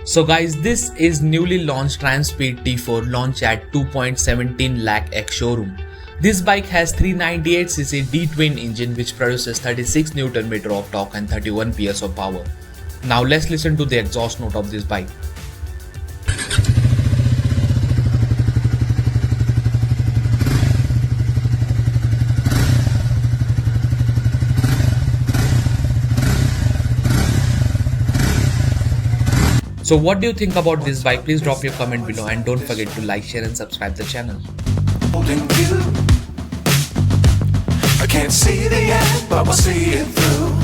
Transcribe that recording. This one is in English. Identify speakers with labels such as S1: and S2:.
S1: So guys, this is newly launched Transpeed T4 launched at 2.17 lakh X showroom. This bike has 398cc D-twin engine which produces 36 Nm of torque and 31 PS of power. Now let's listen to the exhaust note of this bike. So what do you think about this bike? Please drop your comment below and don't forget to like, share and subscribe the channel.
S2: I can't see the end, but we'll see it through.